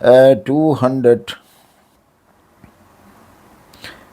200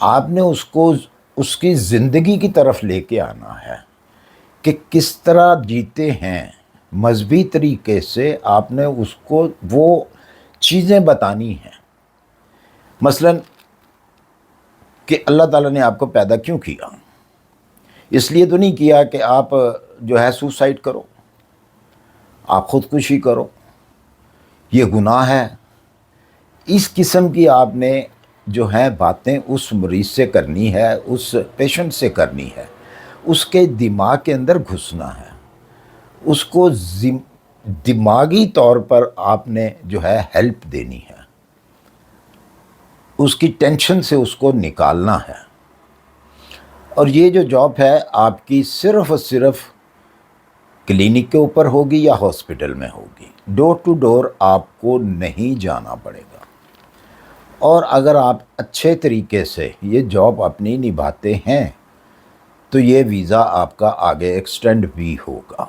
آپ نے اس کو اس کی زندگی کی طرف لے کے آنا ہے کہ کس طرح جیتے ہیں مذہبی طریقے سے. آپ نے اس کو وہ چیزیں بتانی ہیں. مثلا کہ اللہ تعالیٰ نے آپ کو پیدا کیوں کیا. اس لیے تو نہیں کیا کہ آپ جو ہے سوسائڈ کرو، آپ خودکشی کرو، یہ گناہ ہے. اس قسم کی آپ نے جو ہیں باتیں اس مریض سے کرنی ہے، اس پیشنٹ سے کرنی ہے. اس کے دماغ کے اندر گھسنا ہے. اس کو دماغی طور پر آپ نے جو ہے ہیلپ دینی ہے. اس کی ٹینشن سے اس کو نکالنا ہے. اور یہ جو جاب ہے آپ کی صرف اور صرف کلینک کے اوپر ہوگی یا ہاسپٹل میں ہوگی. ڈور ٹو ڈور آپ کو نہیں جانا پڑے گا. اور اگر آپ اچھے طریقے سے یہ جاب اپنی نبھاتے ہیں تو یہ ویزا آپ کا آگے ایکسٹینڈ بھی ہوگا.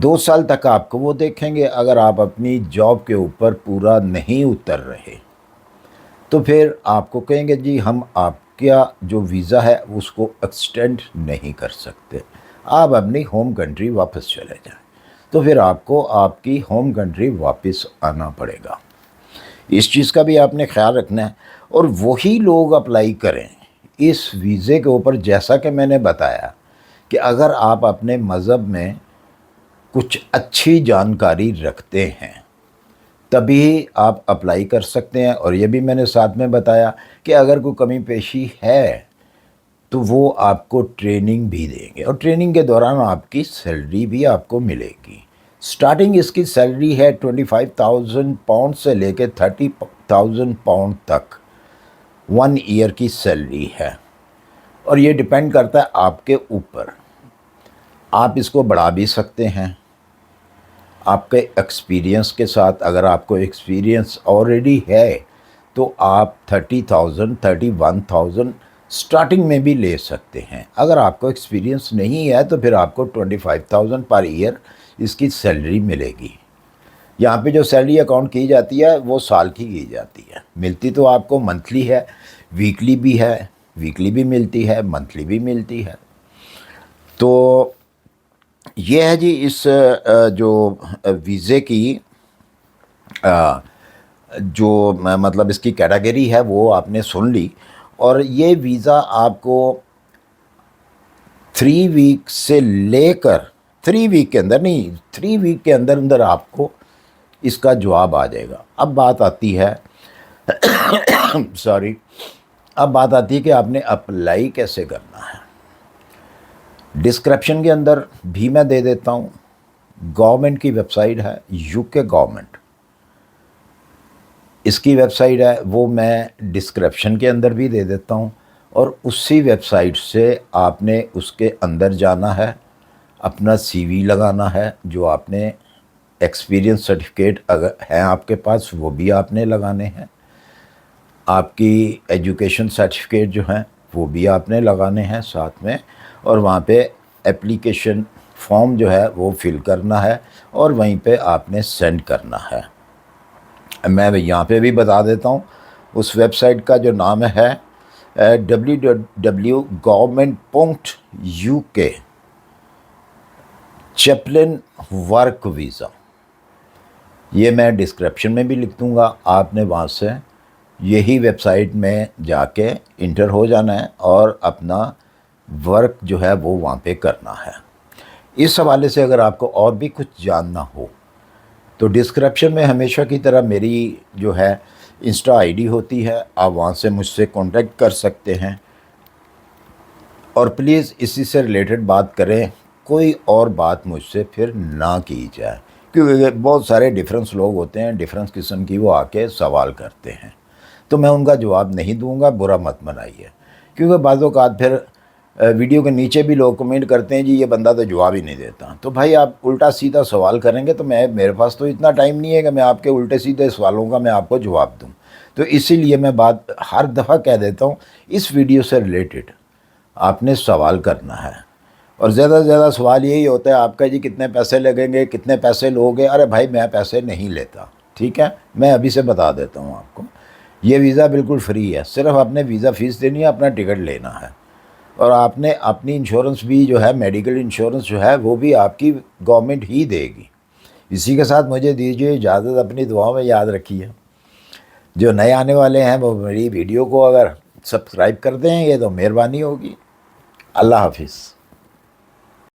2 سال تک آپ کو وہ دیکھیں گے. اگر آپ اپنی جاب کے اوپر پورا نہیں اتر رہے تو پھر آپ کو کہیں گے جی ہم آپ کا جو ویزا ہے اس کو ایکسٹینڈ نہیں کر سکتے، آپ اپنی ہوم کنٹری واپس چلے جائیں. تو پھر آپ کو آپ کی ہوم کنٹری واپس آنا پڑے گا. اس چیز کا بھی آپ نے خیال رکھنا ہے. اور وہی لوگ اپلائی کریں اس ویزے کے اوپر، جیسا کہ میں نے بتایا کہ اگر آپ اپنے مذہب میں کچھ اچھی جانکاری رکھتے ہیں تبھی آپ اپلائی کر سکتے ہیں. اور یہ بھی میں نے ساتھ میں بتایا کہ اگر کوئی کمی پیشی ہے تو وہ آپ کو ٹریننگ بھی دیں گے، اور ٹریننگ کے دوران آپ کی سیلری بھی آپ کو ملے گی. سٹارٹنگ اس کی سیلری ہے 25,000 پاؤنڈ سے لے کے 30,000 پاؤنڈ تک 1 ایئر کی سیلری ہے. اور یہ ڈیپینڈ کرتا ہے آپ کے اوپر. آپ اس کو بڑھا بھی سکتے ہیں آپ کے ایکسپیرینس کے ساتھ. اگر آپ کو ایکسپیرینس آلریڈی ہے تو آپ 30,000 31,000 سٹارٹنگ میں بھی لے سکتے ہیں. اگر آپ کو ایکسپیرینس نہیں ہے تو پھر آپ کو 25,000 پر ایئر اس کی سیلری ملے گی. یہاں پہ جو سیلری اکاؤنٹ کی جاتی ہے وہ سال کی جاتی ہے. ملتی تو آپ کو منتھلی ہے، ویکلی بھی ہے، ویکلی بھی ملتی ہے، منتھلی بھی ملتی ہے. تو یہ ہے جی اس جو ویزے کی جو مطلب اس کی کیٹیگری ہے وہ آپ نے سن لی. اور یہ ویزا آپ کو 3 ویک سے لے کر 3 ویک کے اندر نہیں، 3 ویک کے اندر اندر آپ کو اس کا جواب آ جائے گا. اب بات آتی ہے اب بات آتی ہے کہ آپ نے اپلائی کیسے کرنا ہے. ڈسکرپشن کے اندر بھی میں دے دیتا ہوں. گورنمنٹ کی ویب سائٹ ہے، UK گورنمنٹ اس کی ویب سائٹ ہے، وہ میں ڈسکرپشن کے اندر بھی دے دیتا ہوں. اور اسی ویب سائٹ سے آپ نے اس کے اندر جانا ہے، اپنا CV لگانا ہے. جو آپ نے ایکسپیرینس سرٹیفکیٹ اگر ہیں آپ کے پاس وہ بھی آپ نے لگانے ہیں. آپ کی ایجوکیشن سرٹیفکیٹ جو ہیں وہ بھی آپ نے لگانے ہیں ساتھ میں. اور وہاں پہ اپلیکیشن فارم جو ہے وہ فل کرنا ہے اور وہیں پہ آپ نے سینڈ کرنا ہے. میں یہاں پہ بھی بتا دیتا ہوں. اس ویب سائٹ کا جو نام ہے www.government.uk چیپلن ورک ویزا. یہ میں ڈسکرپشن میں بھی لکھ دوں گا. آپ نے وہاں سے یہی ویب سائٹ میں جا کے انٹر ہو جانا ہے اور اپنا ورک جو ہے وہ وہاں پہ کرنا ہے. اس حوالے سے اگر آپ کو اور بھی کچھ جاننا ہو تو ڈسکرپشن میں ہمیشہ کی طرح میری جو ہے انسٹا ID ہوتی ہے، آپ وہاں سے مجھ سے کانٹیکٹ کر سکتے ہیں. اور پلیز اسی سے ریلیٹڈ بات کریں، کوئی اور بات مجھ سے پھر نہ کی جائے، کیونکہ بہت سارے ڈیفرنس لوگ ہوتے ہیں، ڈیفرنس قسم کی وہ آ کے سوال کرتے ہیں تو میں ان کا جواب نہیں دوں گا. برا مت منائیے، کیونکہ بعض اوقات پھر ویڈیو کے نیچے بھی لوگ کمنٹ کرتے ہیں جی یہ بندہ تو جواب ہی نہیں دیتا. تو بھائی آپ الٹا سیدھا سوال کریں گے تو میرے پاس تو اتنا ٹائم نہیں ہے کہ میں آپ کے الٹے سیدھے سوالوں کا میں آپ کو جواب دوں. تو اسی لیے میں بات ہر دفعہ کہہ دیتا ہوں، اس ویڈیو سے ریلیٹڈ آپ نے سوال کرنا ہے. اور زیادہ سے زیادہ سوال یہی ہوتا ہے آپ کا جی کتنے پیسے لگیں گے، کتنے پیسے لوگے. ارے بھائی میں پیسے نہیں لیتا، ٹھیک ہے. میں ابھی سے بتا دیتا ہوں آپ کو یہ ویزا بالکل فری ہے، صرف آپ نے ویزا فیس دینی ہے، اپنا ٹکٹ لینا ہے، اور آپ نے اپنی انشورنس بھی جو ہے، میڈیکل انشورنس جو ہے وہ بھی آپ کی گورنمنٹ ہی دے گی۔ اسی کے ساتھ مجھے دیجیے اجازت، اپنی دعاؤں میں یاد رکھیے۔ جو نئے آنے والے ہیں وہ میری ویڈیو کو اگر سبسکرائب کر دیں گے تو مہربانی ہوگی۔ اللہ حافظ۔